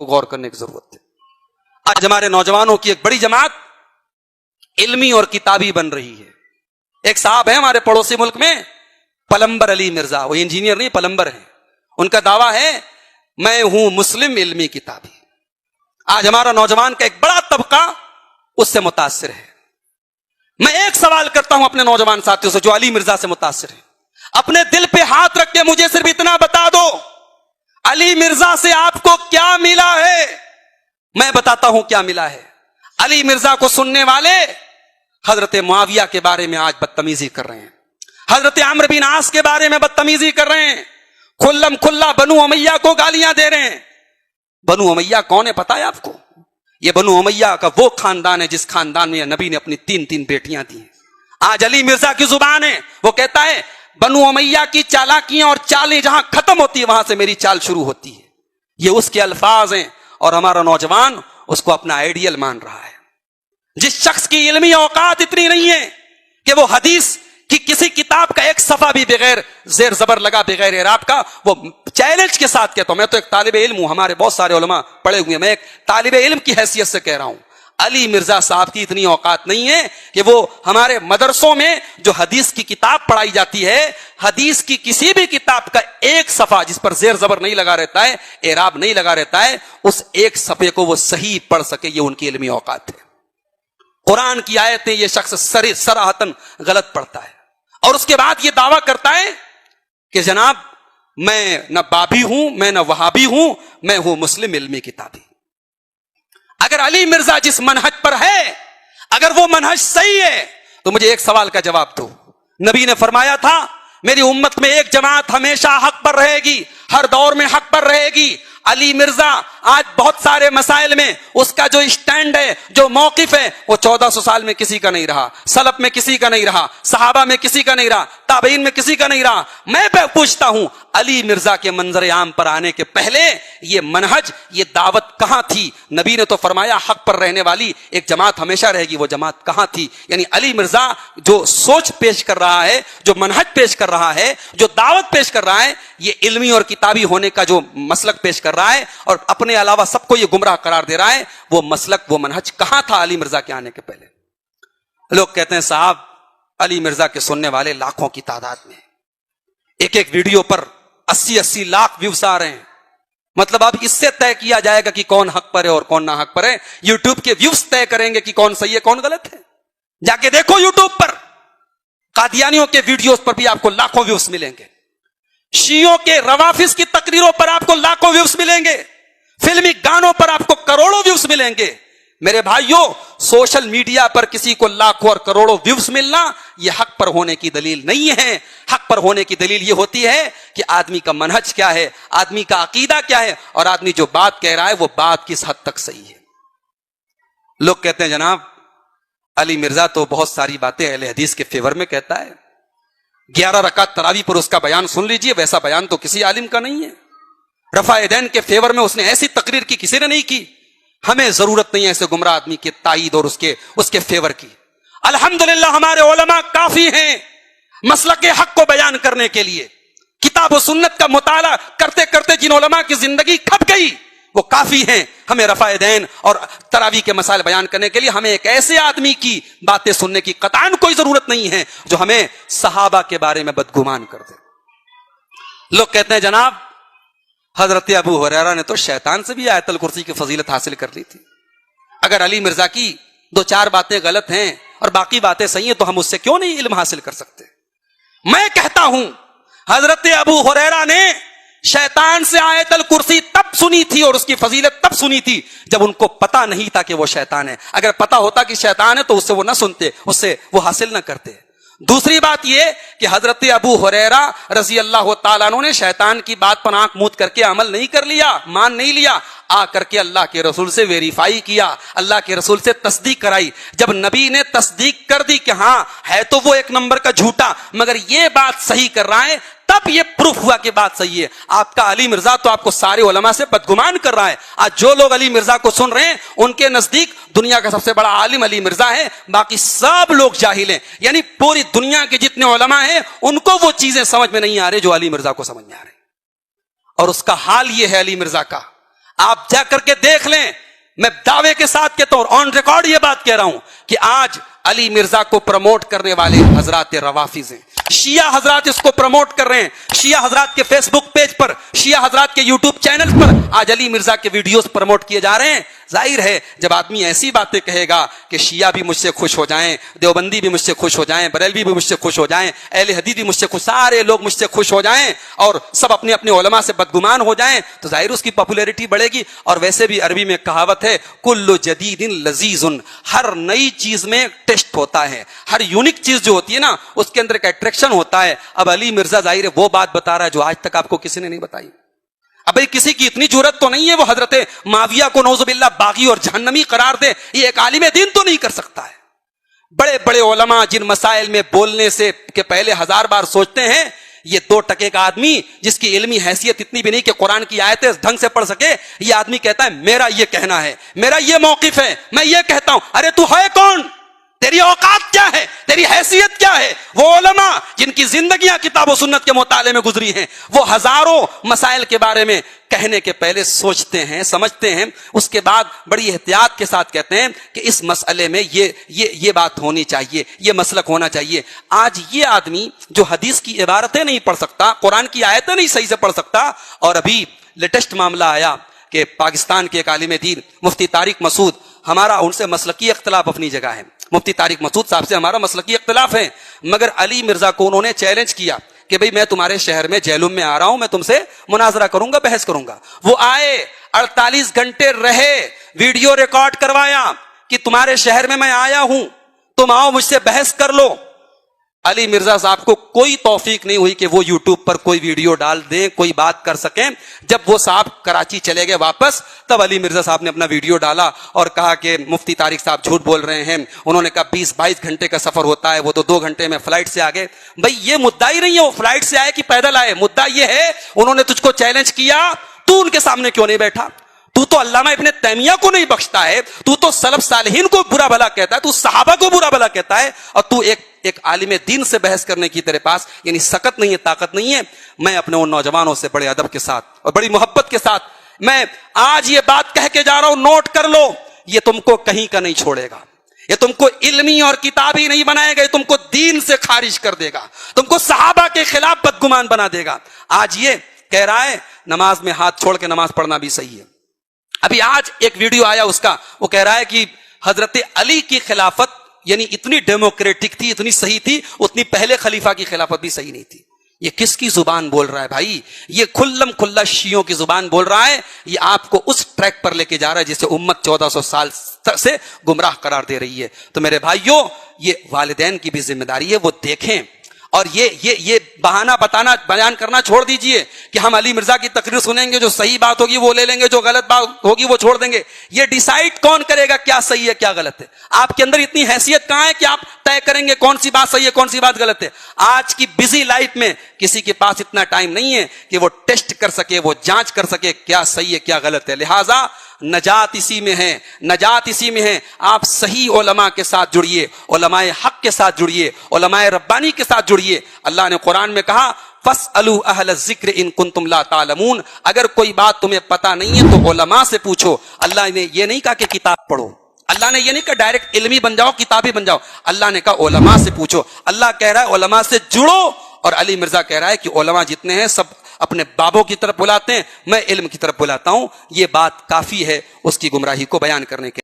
کو غور کرنے کی ضرورت ہے. آج ہمارے نوجوانوں کی ایک بڑی جماعت علمی اور کتابی بن رہی ہے. ایک صاحب ہے ہمارے پڑوسی ملک میں پلمبر علی مرزا, وہ انجینئر نہیں پلمبر ہیں. ان کا دعویٰ ہے میں ہوں مسلم علمی کتابی. آج ہمارا نوجوان کا ایک بڑا طبقہ اس سے متاثر ہے. میں ایک سوال کرتا ہوں اپنے نوجوان ساتھیوں سے جو علی مرزا سے متاثر ہیں, اپنے دل پہ ہاتھ رکھ کے مجھے صرف اتنا بتا دو, علی مرزا سے آپ کو کیا ملا ہے؟ میں بتاتا ہوں کیا ملا ہے. علی مرزا کو سننے والے حضرت معاویہ کے بارے میں آج بدتمیزی کر رہے ہیں, حضرت عمرو بن عاص کے بارے میں بدتمیزی کر رہے ہیں, کھلم کھلا بنو امیہ کو گالیاں دے رہے ہیں. بنو امیہ کون ہے پتا ہے آپ کو؟ یہ بنو امیہ کا وہ خاندان ہے جس خاندان میں نبی نے اپنی 3 بیٹیاں دی ہیں. آج علی مرزا کی زبان ہے, وہ کہتا ہے بنو امیہ کی چالاکیاں اور چالیں جہاں ختم ہوتی ہے وہاں سے میری چال شروع ہوتی ہے. یہ اس کے الفاظ ہیں اور ہمارا نوجوان اس کو اپنا آئیڈیل مان رہا ہے. جس شخص کی علمی اوقات اتنی نہیں ہے کہ وہ حدیث کی کسی کتاب کا ایک صفحہ بھی بغیر زیر زبر لگا بغیر اعراب کا, وہ چیلنج کے ساتھ کہتا ہوں, میں تو ایک طالب علم ہوں, ہمارے بہت سارے علماء پڑھے ہوئے ہیں, میں ایک طالب علم کی حیثیت سے کہہ رہا ہوں, علی مرزا صاحب کی اتنی اوقات نہیں ہے کہ وہ ہمارے مدرسوں میں جو حدیث کی کتاب پڑھائی جاتی ہے, حدیث کی کسی بھی کتاب کا ایک صفحہ جس پر زیر زبر نہیں لگا رہتا ہے, اعراب نہیں لگا رہتا ہے, اس ایک صفحے کو وہ صحیح پڑھ سکے, یہ ان کی علمی اوقات ہے. قرآن کی آیتیں یہ شخص صراحتاً غلط پڑھتا ہے اور اس کے بعد یہ دعویٰ کرتا ہے کہ جناب میں نہ بابی ہوں, میں نہ وہابی ہوں, میں ہوں مسلم علمی کتابی. اگر علی مرزا جس منہج پر ہے, اگر وہ منہج صحیح ہے تو مجھے ایک سوال کا جواب دو. نبی نے فرمایا تھا میری امت میں ایک جماعت ہمیشہ حق پر رہے گی, ہر دور میں حق پر رہے گی. علی مرزا آج بہت سارے مسائل میں اس کا جو اسٹینڈ ہے, جو موقف ہے, وہ 1400 سال میں کسی کا نہیں رہا, سلف میں کسی کا نہیں رہا, صحابہ میں کسی کا نہیں رہا, تابعین میں کسی کا نہیں رہا. میں پوچھتا ہوں علی مرزا کے منظر عام پر آنے کے پہلے یہ منہج, یہ دعوت کہاں تھی؟ نبی نے تو فرمایا حق پر رہنے والی ایک جماعت ہمیشہ رہے گی, وہ جماعت کہاں تھی؟ یعنی علی مرزا جو سوچ پیش کر رہا ہے, جو منہج پیش کر رہا ہے, جو دعوت پیش کر رہا ہے, یہ علمی اور کتابی ہونے کا جو مسلک پیش کر رہا ہے اور اپنے علاوہ سب کو یہ گمراہ قرار دے رہا ہے, وہ مسلک, وہ منہج کہاں تھا علی مرزا کے آنے کے پہلے؟ لوگ کہتے ہیں صاحب علی مرزا کے سننے والے لاکھوں کی تعداد میں, ایک ایک ویڈیو پر 80 لاکھ ویوز آ رہے ہیں. مطلب اب اس سے طے کیا جائے گا کہ کون حق پر ہے اور کون نہ حق پر ہے. یوٹیوب کے ویوز طے کریں گے کہ کون صحیح ہے کون غلط ہے. جا کے دیکھو یوٹیوب پر, قادیانیوں کے ویڈیوز پر بھی آپ کو لاکھوں ویوز ملیں گے, شیعوں کے روافظ کی تقریروں پر آپ کو لاکھوں ویوز ملیں گے, فلمی گانوں پر آپ کو کروڑوں ویوز ملیں گے. میرے بھائیوں, سوشل میڈیا پر کسی کو لاکھوں اور کروڑوں ویوز ملنا یہ حق پر ہونے کی دلیل نہیں ہے. حق پر ہونے کی دلیل یہ ہوتی ہے کہ آدمی کا منہج کیا ہے, آدمی کا عقیدہ کیا ہے, اور آدمی جو بات کہہ رہا ہے وہ بات کس حد تک صحیح ہے. لوگ کہتے ہیں جناب علی مرزا تو بہت ساری باتیں اہل حدیث کے فیور میں کہتا ہے, 11 رکعت تراویح پر اس کا بیان سن لیجئے, ویسا بیان تو کسی عالم کا نہیں ہے. رفع یدین کے فیور میں اس نے ایسی تقریر کی کسی نے نہیں کی. ہمیں ضرورت نہیں ہے ایسے گمراہ آدمی کی تائید اور اس کے فیور کی. الحمدللہ ہمارے علماء کافی ہیں مسلک حق کو بیان کرنے کے لیے. کتاب و سنت کا مطالعہ کرتے کرتے جن علماء کی زندگی کھپ گئی وہ کافی ہیں ہمیں رفع یدین اور تراویح کے مسائل بیان کرنے کے لیے. ہمیں ایک ایسے آدمی کی باتیں سننے کی قطعاً کوئی ضرورت نہیں ہے جو ہمیں صحابہ کے بارے میں بدگمان کر دے. لوگ کہتے ہیں جناب حضرت ابو ہریرہ نے تو شیطان سے بھی آیت الکرسی کی فضیلت حاصل کر لی تھی. اگر علی مرزا کی 2-4 باتیں غلط ہیں اور باقی باتیں صحیح ہیں تو ہم اس سے کیوں نہیں علم حاصل کر سکتے؟ میں کہتا ہوں حضرت ابو ہریرہ نے شیطان سے آیت الکرسی تب سنی تھی اور اس کی فضیلت تب سنی تھی جب ان کو پتا نہیں تھا کہ وہ شیطان ہے. اگر پتا ہوتا کہ شیطان ہے تو اس سے وہ نہ سنتے, اس سے وہ حاصل نہ کرتے. دوسری بات یہ کہ حضرت ابو ہریرہ رضی اللہ تعالیٰ عنہ نے شیطان کی بات پر آنکھ موند کر کے عمل نہیں کر لیا, مان نہیں لیا, آ کر کے اللہ کے رسول سے ویریفائی کیا, اللہ کے رسول سے تصدیق کرائی. جب نبی نے تصدیق کر دی کہ ہاں ہے تو وہ 1 نمبر کا جھوٹا مگر یہ بات صحیح کر رہا ہے, تب یہ پروف ہوا کہ بات صحیح ہے. آپ کا علی مرزا تو آپ کو سارے علماء سے بدگمان کر رہا ہے. آج جو لوگ علی مرزا کو سن رہے ہیں ان کے نزدیک دنیا کا سب سے بڑا عالم علی مرزا ہے, باقی سب لوگ جاہل ہیں. یعنی پوری دنیا کے جتنے علماء ہیں ان کو وہ چیزیں سمجھ میں نہیں آ رہی جو علی مرزا کو سمجھ میں آ رہی. اور اس کا حال یہ ہے علی مرزا کا, آپ جا کر کے دیکھ لیں. میں دعوے کے ساتھ کہتا ہوں, آن ریکارڈ یہ بات کہہ رہا ہوں کہ آج علی مرزا کو پروموٹ کرنے والے حضرات روافض ہیں. شیعہ حضرات اس کو پروموٹ کر رہے ہیں. شیعہ حضرات کے فیس بک پیج پر, شیعہ حضرات کے یوٹیوب چینل پر آج علی مرزا کے ویڈیوز پروموٹ کیے جا رہے ہیں. ظاہر ہے جب آدمی ایسی باتیں کہے گا کہ شیعہ بھی مجھ سے خوش ہو جائیں, دیوبندی بھی مجھ سے خوش ہو جائیں, بریلوی بھی مجھ سے خوش ہو جائیں, اہل حدیث بھی مجھ سے خوش, سارے لوگ مجھ سے خوش ہو جائیں اور سب اپنے اپنے علماء سے بدگمان ہو جائیں, تو ظاہر اس کی پاپولیرٹی بڑھے گی. اور ویسے بھی عربی میں کہاوت ہے, کل جدید لذیذ, ہر نئی چیز میں ٹیسٹ ہوتا ہے, ہر یونک چیز جو ہوتی ہے نا اس کے اندر ایک اٹریکشن ہوتا ہے. اب علی مرزا ظاہر ہے وہ بات بتا رہا ہے جو آج تک آپ کو کسی نے نہیں بتائی. اب بھئی کسی کی اتنی جرت تو نہیں ہے وہ حضرت معاویہ کو نعوذ باللہ باغی اور جہنمی قرار دے, یہ ایک عالم دین تو نہیں کر سکتا ہے. بڑے بڑے علماء جن مسائل میں بولنے سے کہ پہلے 1000 بار سوچتے ہیں, یہ 2% کا آدمی جس کی علمی حیثیت اتنی بھی نہیں کہ قرآن کی آیتیں ڈھنگ سے پڑھ سکے, یہ آدمی کہتا ہے میرا یہ کہنا ہے, میرا یہ موقف ہے, میں یہ کہتا ہوں. ارے تو ہے کون؟ تیری اوقات کیا ہے؟ تیری حیثیت کیا ہے؟ وہ علماء جن کی زندگیاں کتاب و سنت کے مطالعے میں گزری ہیں, وہ ہزاروں مسائل کے بارے میں کہنے کے پہلے سوچتے ہیں, سمجھتے ہیں, اس کے بعد بڑی احتیاط کے ساتھ کہتے ہیں کہ اس مسئلے میں یہ بات ہونی چاہیے, یہ مسلک ہونا چاہیے. آج یہ آدمی جو حدیث کی عبارتیں نہیں پڑھ سکتا, قرآن کی آیتیں نہیں صحیح سے پڑھ سکتا, اور ابھی لیٹسٹ معاملہ آیا کہ پاکستان کے ایک عالم دین مفتی طارق مسعود, ہمارا ان سے مسلکی اختلاف اپنی جگہ ہے, مفتی طارق مسعود صاحب سے ہمارا مسلکی اختلاف ہے, مگر علی مرزا کو انہوں نے چیلنج کیا کہ بھئی میں تمہارے شہر میں جہلم میں آ رہا ہوں, میں تم سے مناظرہ کروں گا, بحث کروں گا. وہ آئے, 48 گھنٹے رہے, ویڈیو ریکارڈ کروایا کہ تمہارے شہر میں آیا ہوں, تم آؤ مجھ سے بحث کر لو. علی مرزا صاحب کو کوئی توفیق نہیں ہوئی کہ وہ یوٹیوب پر کوئی ویڈیو ڈال دیں, کوئی بات کر سکیں. جب وہ صاحب کراچی چلے گئے واپس, تب علی مرزا صاحب نے اپنا ویڈیو ڈالا اور کہا کہ مفتی طارق صاحب جھوٹ بول رہے ہیں. انہوں نے کہا 20-22 گھنٹے کا سفر ہوتا ہے, وہ تو 2 گھنٹے میں فلائٹ سے آگے. بھئی یہ مدعا ہی نہیں ہے وہ فلائٹ سے آئے کہ پیدل آئے, مدعا یہ ہے انہوں نے تجھ کو چیلنج کیا, تو ان کے سامنے کیوں نہیں بیٹھا؟ تو تو علامہ ابن تیمیہ کو نہیں بخشتا ہے, تو تو سلف صالحین کو برا بھلا کہتا ہے, تو صحابہ کو برا بھلا کہتا ہے, اور تو ایک عالم دین سے بحث کرنے کی تیرے پاس یعنی سکت نہیں ہے, طاقت نہیں ہے. میں اپنے ان نوجوانوں سے بڑے ادب کے ساتھ اور بڑی محبت کے ساتھ میں آج یہ بات کہہ کے جا رہا ہوں, نوٹ کر لو, یہ تم کو کہیں کا نہیں چھوڑے گا, یہ تم کو علمی اور کتابی نہیں بنائے گا, یہ تم کو دین سے خارج کر دے گا, تم کو صحابہ کے خلاف بدگمان بنا دے گا. آج یہ کہہ رہا ہے نماز میں ہاتھ چھوڑ کے نماز پڑھنا بھی صحیح ہے. ابھی آج ایک ویڈیو آیا اس کا, وہ کہہ رہا ہے کہ حضرت علی کی خلافت یعنی اتنی ڈیموکریٹک تھی, اتنی صحیح تھی, اتنی پہلے خلیفہ کی خلافت بھی صحیح نہیں تھی. یہ کس کی زبان بول رہا ہے بھائی؟ یہ کھلم کھلا شیعوں کی زبان بول رہا ہے. یہ آپ کو اس ٹریک پر لے کے جا رہا ہے جسے امت 1400 سال سے گمراہ قرار دے رہی ہے. تو میرے بھائیوں, یہ والدین کی بھی ذمہ داری ہے, وہ دیکھیں. اور یہ بہانہ بتانا بیان کرنا چھوڑ دیجئے کہ ہم علی مرزا کی تقریر سنیں گے, جو صحیح بات ہوگی وہ لے لیں گے, جو غلط بات ہوگی وہ چھوڑ دیں گے. یہ ڈیسائیڈ کون کرے گا کیا صحیح ہے کیا غلط ہے؟ آپ کے اندر اتنی حیثیت کہاں ہے کہ آپ طے کریں گے کون سی بات صحیح ہے کون سی بات غلط ہے؟ آج کی بزی لائف میں کسی کے پاس اتنا ٹائم نہیں ہے کہ وہ ٹیسٹ کر سکے, وہ جانچ کر سکے کیا صحیح ہے کیا غلط ہے. لہٰذا نجات اسی میں ہے, نجات اسی میں ہے. آپ صحیح علماء کے ساتھ جڑیے, علماء حق کے ساتھ جڑیے, علماء ربانی کے ساتھ جڑیے. اللہ نے قرآن میں کہا فَاسْأَلُوا أَهْلَ الذِّكْرِ إِن كُنتُمْ لَا تَعْلَمُونَ, اگر کوئی بات تمہیں پتہ نہیں ہے تو علماء سے پوچھو. اللہ نے یہ نہیں کہا کہ کتاب پڑھو, اللہ نے یہ نہیں کہا ڈائریکٹ علمی بن جاؤ, کتابی بن جاؤ. اللہ نے کہا علماء سے پوچھو. اللہ کہہ رہا ہے علماء سے جڑو, اور علی مرزا کہہ رہا ہے کہ علماء جتنے ہیں سب اپنے بابوں کی طرف بلاتے ہیں, میں علم کی طرف بلاتا ہوں. یہ بات کافی ہے اس کی گمراہی کو بیان کرنے کے.